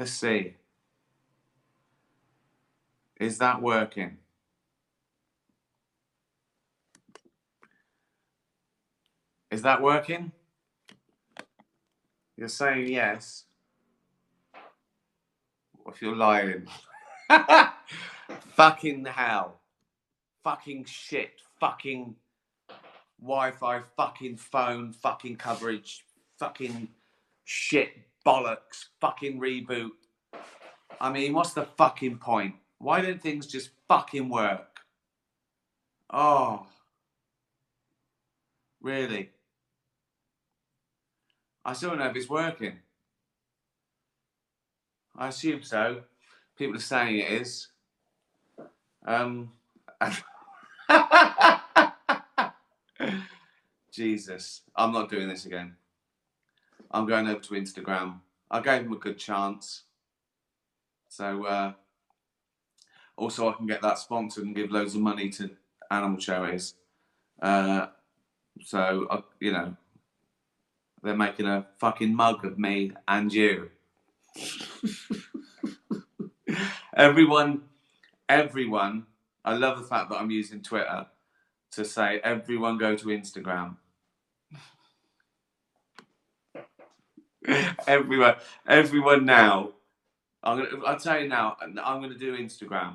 Let's see. Is that working? Is that working? You're saying yes. If you're lying. Fucking hell. Fucking shit. Fucking Wi-Fi. Fucking phone. Fucking coverage. Fucking shit. Bollocks. Fucking reboot. I mean, what's the fucking point? Why don't things just fucking work? Oh. Really? I still don't know if it's working. I assume so. People are saying it is. Jesus. I'm not doing this again. I'm going over to Instagram. I gave him a good chance. So, also I can get that sponsored and give loads of money to animal charities. So, you know, they're making a fucking mug of me and you. Everyone, I love the fact that I'm using Twitter to say, everyone go to Instagram. everyone now. I'll tell you now, I'm going to do Instagram.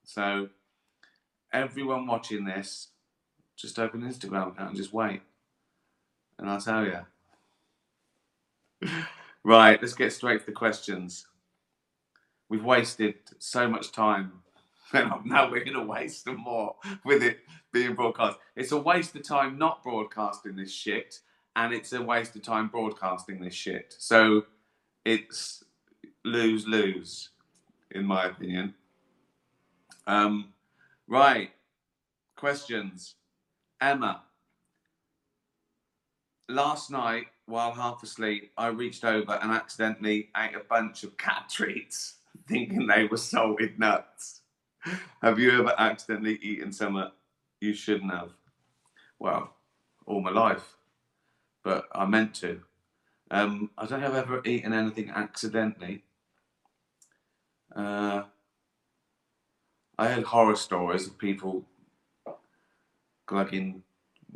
So, everyone watching this, just open an Instagram account and just wait. And I'll tell you. Right, let's get straight to the questions. We've wasted so much time. Now we're going to waste some more with it being broadcast. It's a waste of time not broadcasting this shit, and it's a waste of time broadcasting this shit. So it's lose-lose, in my opinion. Right, questions. Emma. Last night, while half asleep, I reached over and accidentally ate a bunch of cat treats, thinking they were salted nuts. Have you ever accidentally eaten something you shouldn't have? Well, all my life, but I meant to. I don't think I've ever eaten anything accidentally. I heard horror stories of people glugging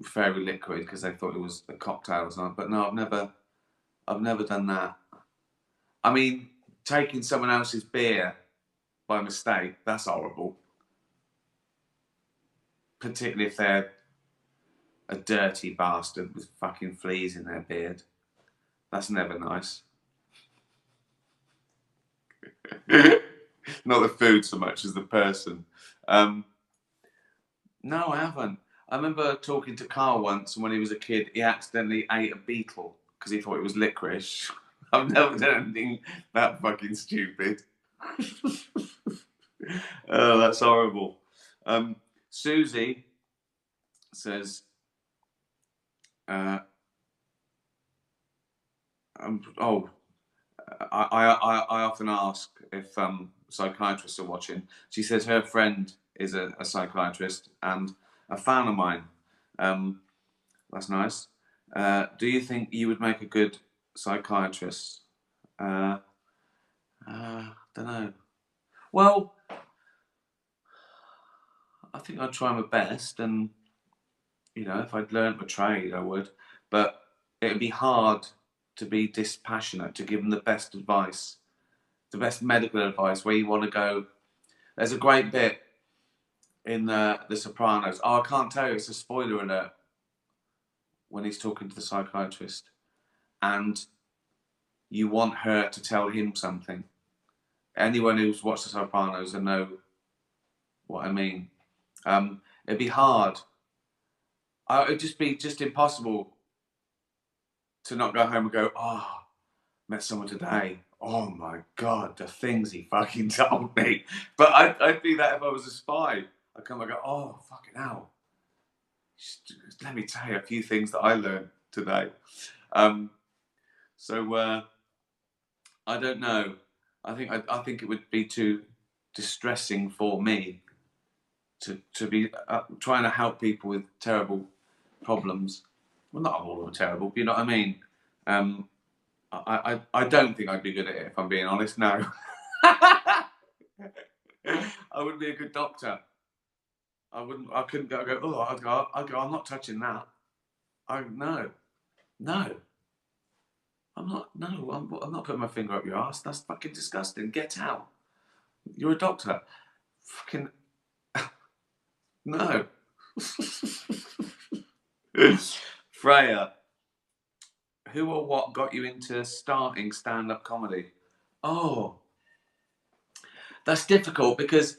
fairy liquid because they thought it was a cocktail or something. But no, I've never done that. I mean, taking someone else's beer by mistake, that's horrible. Particularly if they're a dirty bastard with fucking fleas in their beard. That's never nice. Not the food so much as the person. No, I haven't. I remember talking to Carl once, and when he was a kid, he accidentally ate a beetle because he thought it was licorice. I've never done anything that fucking stupid. Oh, that's horrible. Susie says, I often ask if psychiatrists are watching. She says her friend is a psychiatrist and a fan of mine. That's nice. Do you think you would make a good psychiatrist? Don't know. Well, I think I'd try my best, and you know, if I'd learnt my trade, I would. But it'd be hard to be dispassionate, to give them the best advice, the best medical advice, where you want to go. There's a great bit in The Sopranos. Oh, I can't tell you, it's a spoiler alert, when he's talking to the psychiatrist. And you want her to tell him something. Anyone who's watched The Sopranos will know what I mean. It'd be hard. It'd just be impossible to not go home and go, oh, met someone today. Oh my God, the things he fucking told me. But I'd do that if I was a spy. I'd come and go, oh, fucking hell. Just let me tell you a few things that I learned today. So I don't know. I think it would be too distressing for me to be trying to help people with terrible problems. Well, not all of them terrible, but you know what I mean. I don't think I'd be good at it, if I'm being honest. No. I wouldn't be a good doctor. I wouldn't. I couldn't go. Oh, I'd go. I'm not touching that. No, no. I'm not. No, I'm not putting my finger up your ass. That's fucking disgusting. Get out. You're a doctor. Fucking no. Freya, who or what got you into starting stand-up comedy? Oh, that's difficult because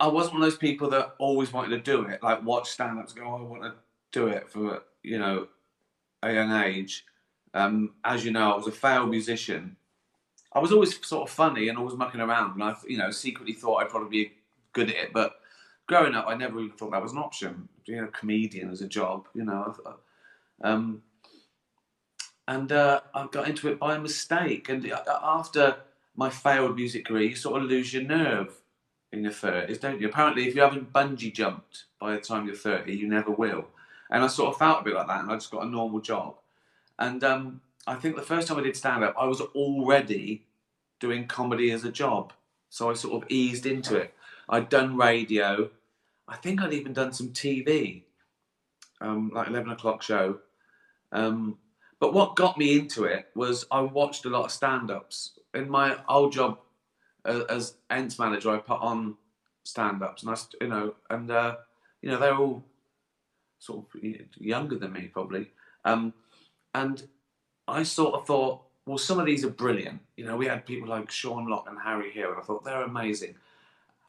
I wasn't one of those people that always wanted to do it. Like watch stand-ups, go, oh, I want to do it for a young age. As you know, I was a failed musician. I was always sort of funny and always mucking around, and I, secretly thought I'd probably be good at it. But growing up, I never even thought that was an option. Comedian as a job. Um, and I got into it by mistake. And after my failed music career, you sort of lose your nerve in your 30s, don't you? Apparently, if you haven't bungee jumped by the time you're 30, you never will. And I sort of felt a bit like that, and I just got a normal job. And I think the first time I did stand up, I was already doing comedy as a job. So I sort of eased into it. I'd done radio. I think I'd even done some TV, like 11 o'clock show. But what got me into it was I watched a lot of stand-ups. In my old job as Ents manager, I put on stand-ups, and they're all sort of younger than me probably, and I sort of thought, well, some of these are brilliant. We had people like Sean Locke and Harry Hill, and I thought they're amazing.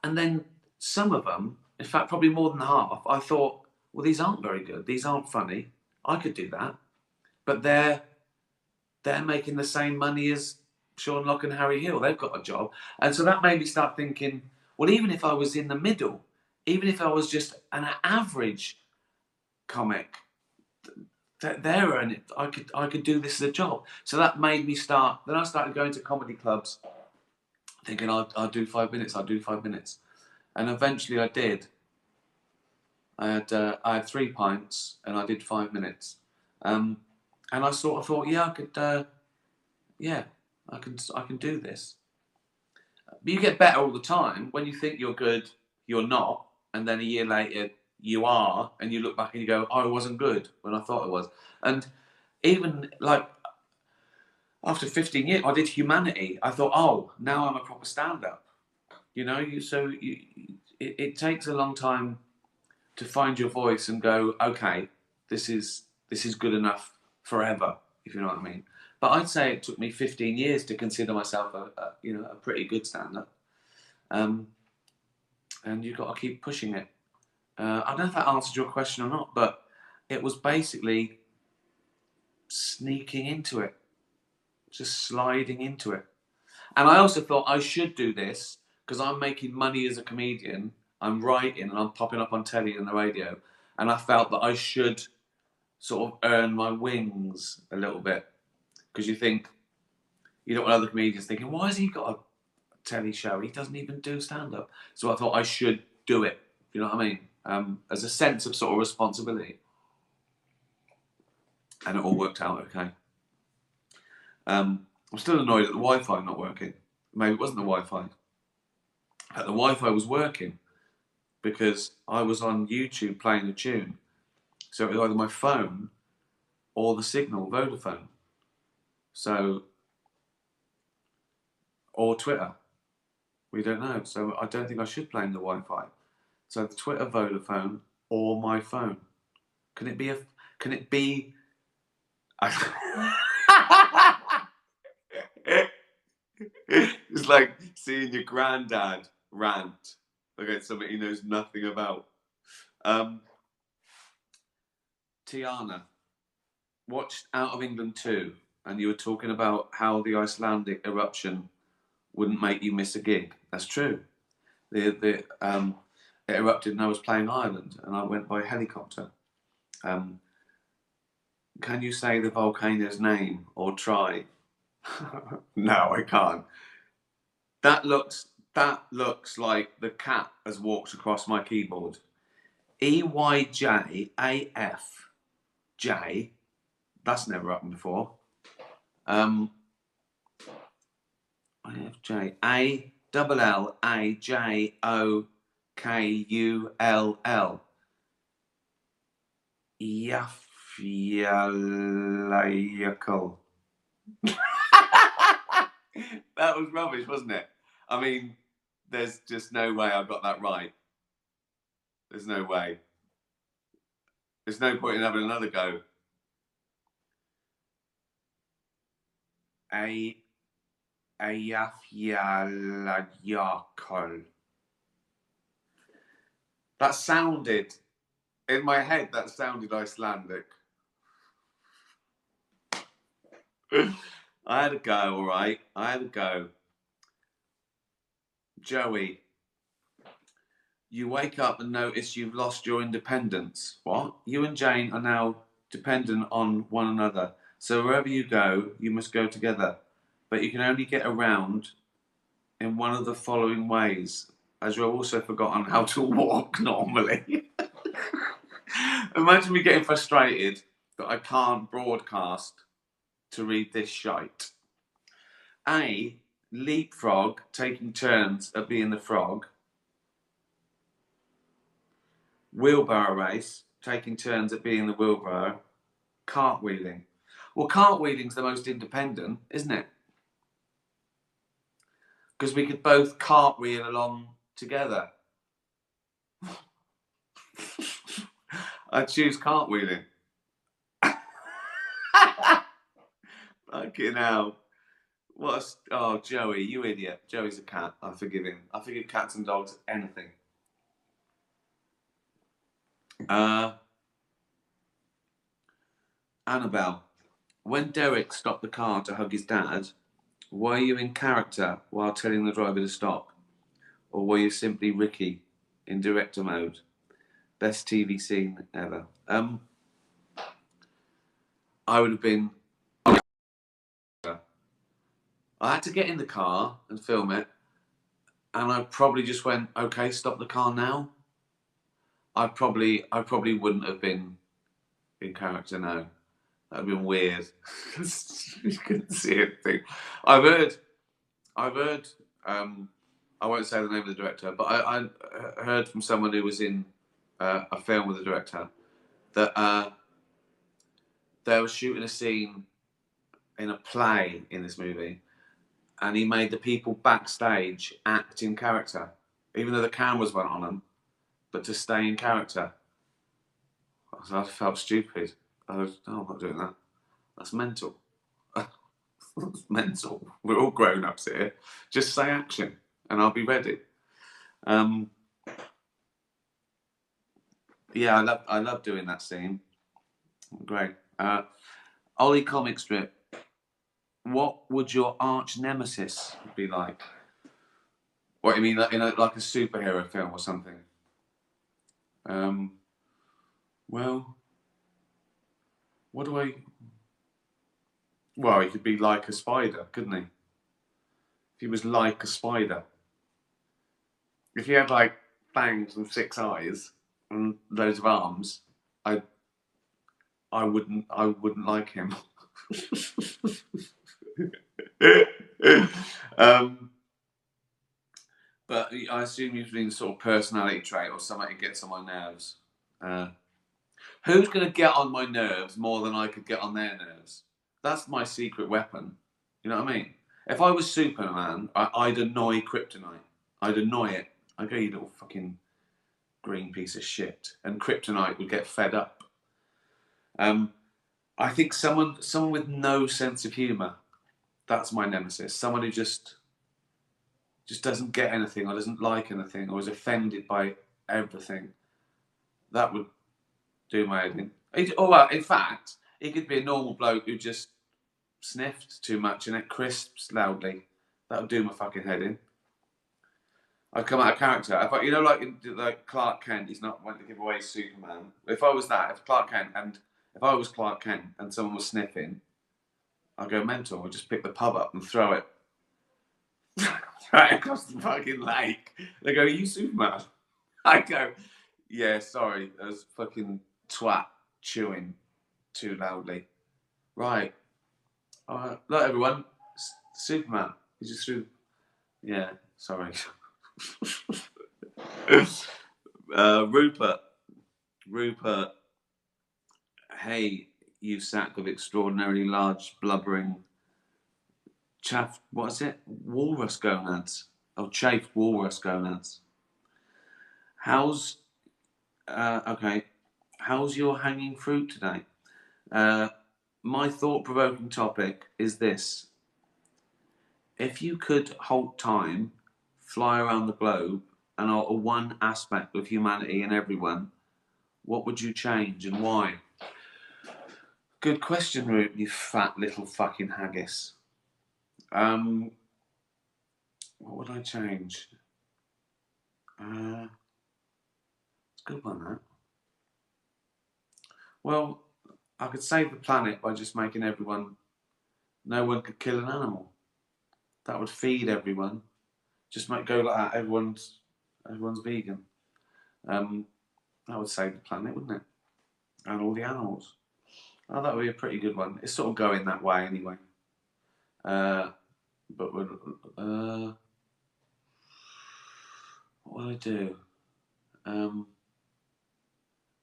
And then some of them, in fact, probably more than half, I thought, well, these aren't very good. These aren't funny. I could do that, but they're making the same money as Sean Locke and Harry Hill. They've got a job. And so that made me start thinking, well, even if I was in the middle, even if I was just an average comic, they're earning. I could do this as a job. So that made me start. Then I started going to comedy clubs, thinking I'll do 5 minutes. I'll do 5 minutes, and eventually I did. I had 3 pints and I did 5 minutes, and I sort of thought, yeah, I could. Yeah, I can do this. But you get better all the time. When you think you're good, you're not, and then a year later you are, and you look back and you go, oh, I wasn't good when I thought I was. And even like after 15 years, I did Humanity. I thought, oh, now I'm a proper stand-up. It takes a long time to find your voice and go, okay, this is good enough forever, if you know what I mean. But I'd say it took me 15 years to consider myself a pretty good stand-up. And you've got to keep pushing it. I don't know if that answered your question or not, but it was basically sneaking into it, just sliding into it. And I also thought I should do this because I'm making money as a comedian. I'm writing and I'm popping up on telly and the radio. And I felt that I should sort of earn my wings a little bit. Because you don't want other comedians thinking, why has he got a telly show? He doesn't even do stand-up. So I thought I should do it. You know what I mean? As a sense of sort of responsibility. And it all worked out okay. I'm still annoyed at the Wi-Fi not working. Maybe it wasn't the Wi-Fi. The Wi-Fi was working because I was on YouTube playing a tune. So it was either my phone or the signal, Vodafone. So, or Twitter. We don't know. So I don't think I should blame the Wi-Fi. So the Twitter, Vodafone, or my phone. Can it be? It's like seeing your granddad rant against something he knows nothing about. Tiana watched Out of England 2, and you were talking about how the Icelandic eruption wouldn't make you miss a gig. That's true. It erupted and I was playing Ireland, and I went by helicopter. Can you say the volcano's name or try? No, I can't. That looks like the cat has walked across my keyboard. EYJAFJ. That's never happened before. IFJ. A double L A J O K U L L. Yafyalayakul. That was rubbish, wasn't it? I mean, there's just no way I got that right. There's no way. There's no point in having another go. A Ayafyalayakul. That sounded in my head. That sounded Icelandic. I had a go, all right. I had a go. Joey, you wake up and notice you've lost your independence. What? You and Jane are now dependent on one another. So wherever you go, you must go together. But you can only get around in one of the following ways, as you've also forgotten how to walk normally. Imagine me getting frustrated that I can't broadcast to read this shite. A, leapfrog, taking turns at being the frog. Wheelbarrow race, taking turns at being the wheelbarrow. Cartwheeling. Well, cartwheeling's the most independent, isn't it? Because we could both cartwheel along together. I'd choose cartwheeling. Fucking hell. Oh, Joey, you idiot. Joey's a cat. I forgive him. I forgive cats and dogs anything. Annabelle, when Derek stopped the car to hug his dad, were you in character while telling the driver to stop? Or were you simply Ricky in director mode? Best TV scene ever. I would have been... I had to get in the car and film it, and I probably just went, okay, stop the car now. I probably wouldn't have been in character now. That would have been weird. You couldn't see anything. I've heard, I won't say the name of the director, but I heard from someone who was in a film with the director that they were shooting a scene in a play in this movie, and he made the people backstage act in character, even though the cameras weren't on them, but to stay in character. I felt stupid. I was, oh, I'm not doing that. That's mental. That's mental. We're all grown-ups here. Just say action, and I'll be ready. Yeah, I love doing that scene. Great. Ollie comic strip. What would your arch nemesis be like? What, you mean like in like a superhero film or something? Well, what do I... Well, he could be like a spider, couldn't he? If he was like a spider. If he had like fangs and 6 eyes and loads of arms, I wouldn't like him. But I assume you've been sort of personality trait or something that gets on my nerves. Who's going to get on my nerves more than I could get on their nerves? That's my secret weapon. You know what I mean? If I was Superman, I'd annoy Kryptonite. I'd annoy it. I'd go, you little fucking green piece of shit. And Kryptonite would get fed up. I think someone with no sense of humour. That's my nemesis. Someone who just doesn't get anything or doesn't like anything or is offended by everything. That would do my head in. Well, in fact, he could be a normal bloke who just sniffed too much and it crisps loudly. That would do my fucking head in. I'd come out of character. If you know, like Clark Kent, he's not wanting to give away Superman. If I was that, if I was Clark Kent and someone was sniffing, I'd go mental. I'd just pick the pub up and throw it right across the fucking lake. They go, "Are you Superman?" I go, "Yeah, sorry, there was fucking twat chewing too loudly." Right. Look, everyone. Superman. He just threw. Yeah, sorry. Rupert. Rupert. Hey, you sack of extraordinarily large, blubbering chaff. What is it? Walrus gonads. Oh, chafed walrus gonads. How's. Okay. How's your hanging fruit today? My thought-provoking topic is this. If you could halt time, fly around the globe, and alter one aspect of humanity and everyone, what would you change and why? Good question, Rube, you fat little fucking haggis. What would I change? It's a good one, that. Well, I could save the planet by just making everyone... No one could kill an animal. That would feed everyone. Just go like that. Everyone's vegan. That would save the planet, wouldn't it? And all the animals. Oh, that would be a pretty good one. It's sort of going that way anyway. But what will I do?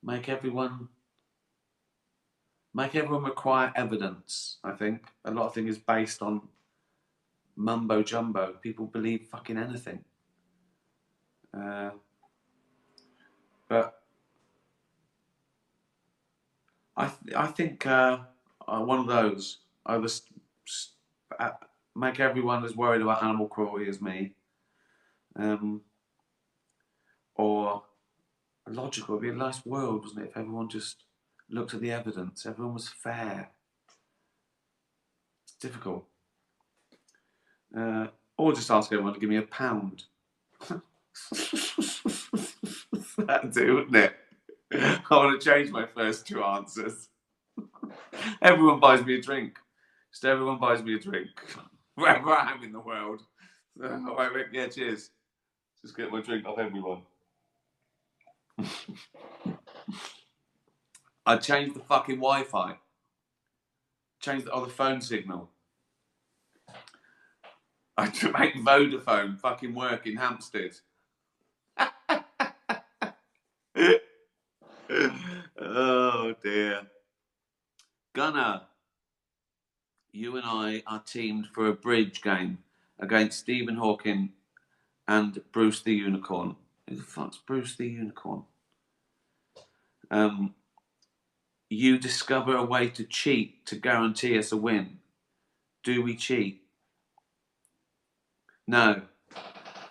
Make everyone require evidence. I think a lot of things is based on mumbo jumbo. People believe fucking anything. But I think one of those. I was make everyone as worried about animal cruelty as me. Or logical. It'd be a nice world, wasn't it, if everyone just looked at the evidence. Everyone was fair. It's difficult. Or just ask everyone to give me £1. That'd do, wouldn't it? I want to change my first two answers. Everyone buys me a drink. Just everyone buys me a drink. Wherever I am in the world. Yeah, cheers. Just get my drink off everyone. I'd change the fucking Wi-Fi. Change the phone signal. I'd make Vodafone fucking work in Hampstead. Oh dear. Gunnar, you and I are teamed for a bridge game against Stephen Hawking and Bruce the Unicorn. Who the fuck's Bruce the Unicorn? You discover a way to cheat to guarantee us a win. Do we cheat? No,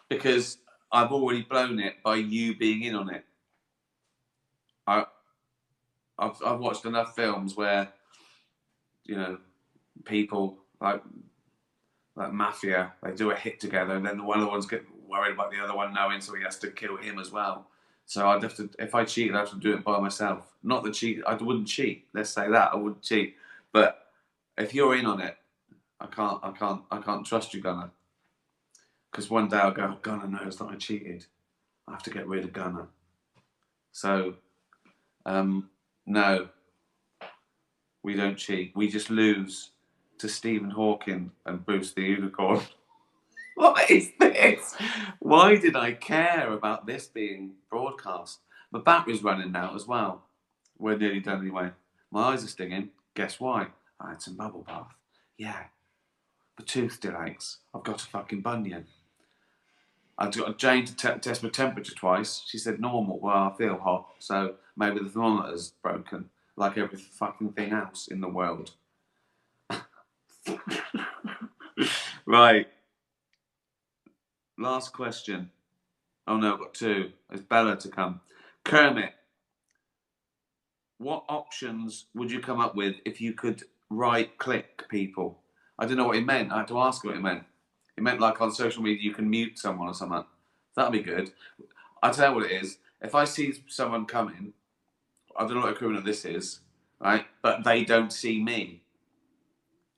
because I've already blown it by you being in on it. I've watched enough films where, you know, people like mafia, they do a hit together, and then one of the ones get worried about the other one knowing, so he has to kill him as well. So I'd have to, if I cheated, I'd have to do it by myself. Not the cheat. I wouldn't cheat. Let's say that I wouldn't cheat. But if you're in on it, I can't trust you, Gunnar. Because one day I'll go, Gunnar knows that I cheated. I have to get rid of Gunnar. So, no, we don't cheat. We just lose to Stephen Hawking and Bruce the Unicorn. What is this? Why did I care about this being broadcast? My battery's running now as well. We're nearly done anyway. My eyes are stinging. Guess why? I had some bubble bath. Yeah. The tooth still aches. I've got a fucking bunion. I've got Jane to test my temperature twice. She said normal. Well, I feel hot, so maybe the thermometer's broken, like every fucking thing else in the world. Right. Last question. Oh no, I've got two. There's Bella to come. Kermit, what options would you come up with if you could right-click people? I don't know what it meant. I had to ask what it meant. It meant like on social media you can mute someone or something. That'd be good. I'll tell you what it is. If I see someone coming, I don't know what equivalent this is, right? But they don't see me.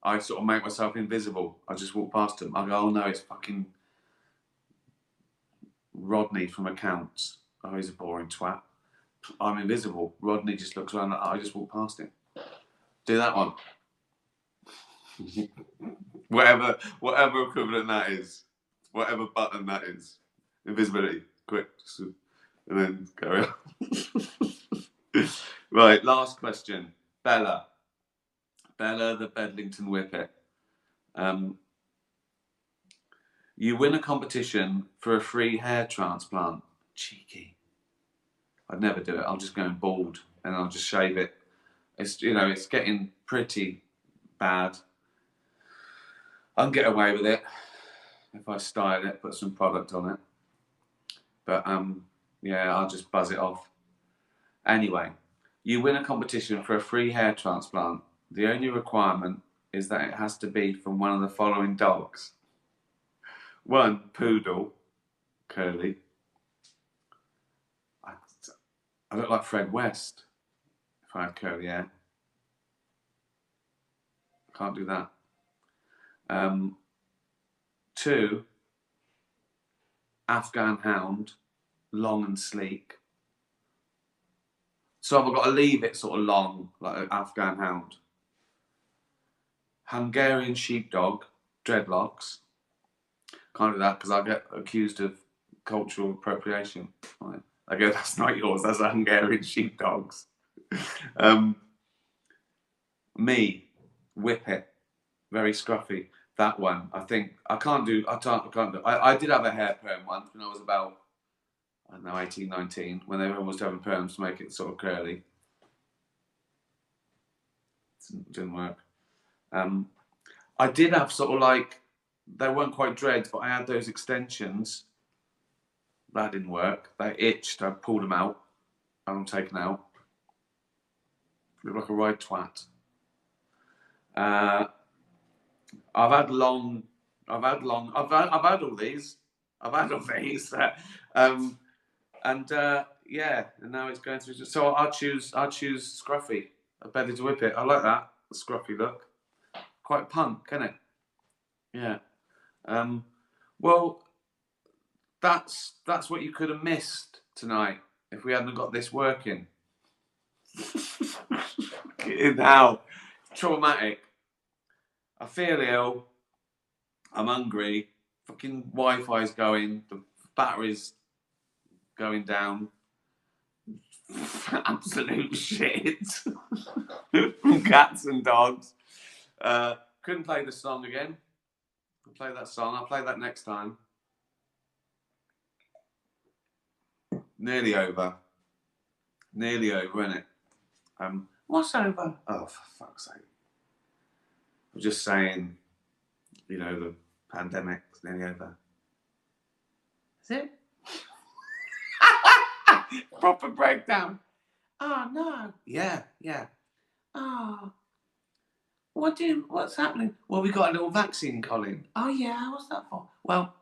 I sort of make myself invisible. I just walk past them. I go, oh no, it's fucking Rodney from accounts. Oh, he's a boring twat. I'm invisible. Rodney just looks around. I just walk past him. Do that one. Whatever equivalent that is. Whatever button that is. Invisibility. Quick. And then carry on. Right, last question. Bella. Bella the Bedlington Whippet. You win a competition for a free hair transplant. Cheeky. I'd never do it. I'll just go bald and I'll just shave it. It's getting pretty bad. I can get away with it if I style it, put some product on it. But yeah, I'll just buzz it off. Anyway, you win a competition for a free hair transplant. The only requirement is that it has to be from one of the following dogs. 1, poodle, curly. I look like Fred West if I had curly hair. Can't do that. 2, Afghan hound, long and sleek. So I've got to leave it sort of long, like an Afghan hound. Hungarian sheepdog, dreadlocks. Can't do that because I'll get accused of cultural appropriation. Right. I go, that's not yours, that's a Hungarian sheepdog's. Me, Whippet, very scruffy. That one, I think, I can't do. I did have a hair perm once when I was about, I don't know, 18, 19, when they were almost having perms to make it sort of curly. It didn't work. I did have sort of like, they weren't quite dreads, but I had those extensions. That didn't work. They itched. I pulled them out. Had them taken out. Look like a right twat. I've had all these. Yeah, and now it's going through. So I'll choose scruffy. I better to whip it. I like that, the scruffy look. Quite punk, isn't it? Yeah. Well, that's what you could have missed tonight if we hadn't got this working. Now, traumatic. I feel ill. I'm hungry. Fucking Wi-Fi's going. The battery's going down. Absolute shit. From cats and dogs. Couldn't play the song again. I'll play that song. I'll play that next time. Nearly over. Nearly over, isn't it? What's over? Oh, for fuck's sake. I'm just saying, the pandemic's nearly over. Is it? Proper breakdown. Oh, no. Yeah. Oh. What's happening? Well, we got a little vaccine, Colin. Oh, yeah. What's that for? Well,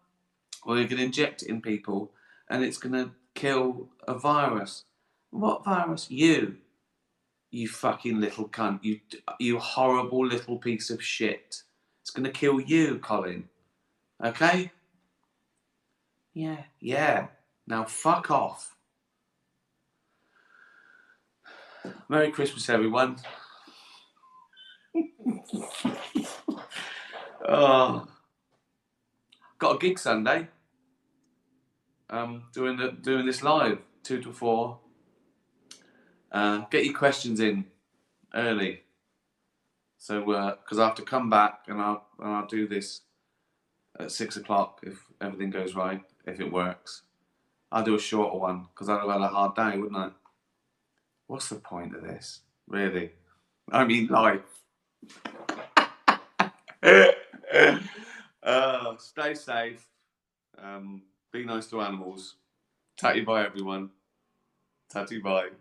we're going to inject it in people and it's going to kill a virus. What virus? You fucking little cunt. You horrible little piece of shit. It's going to kill you, Colin. Okay? Yeah. Now fuck off. Merry Christmas, everyone. Oh, got a gig Sunday. Doing this live 2 to 4. Get your questions in early. So because I have to come back and I'll do this at 6 o'clock if everything goes right, if it works. I'll do a shorter one because I'd have had a hard day, wouldn't I? What's the point of this, really? I mean, life. Stay safe. Be nice to animals. Tatty bye, everyone. Tatty bye.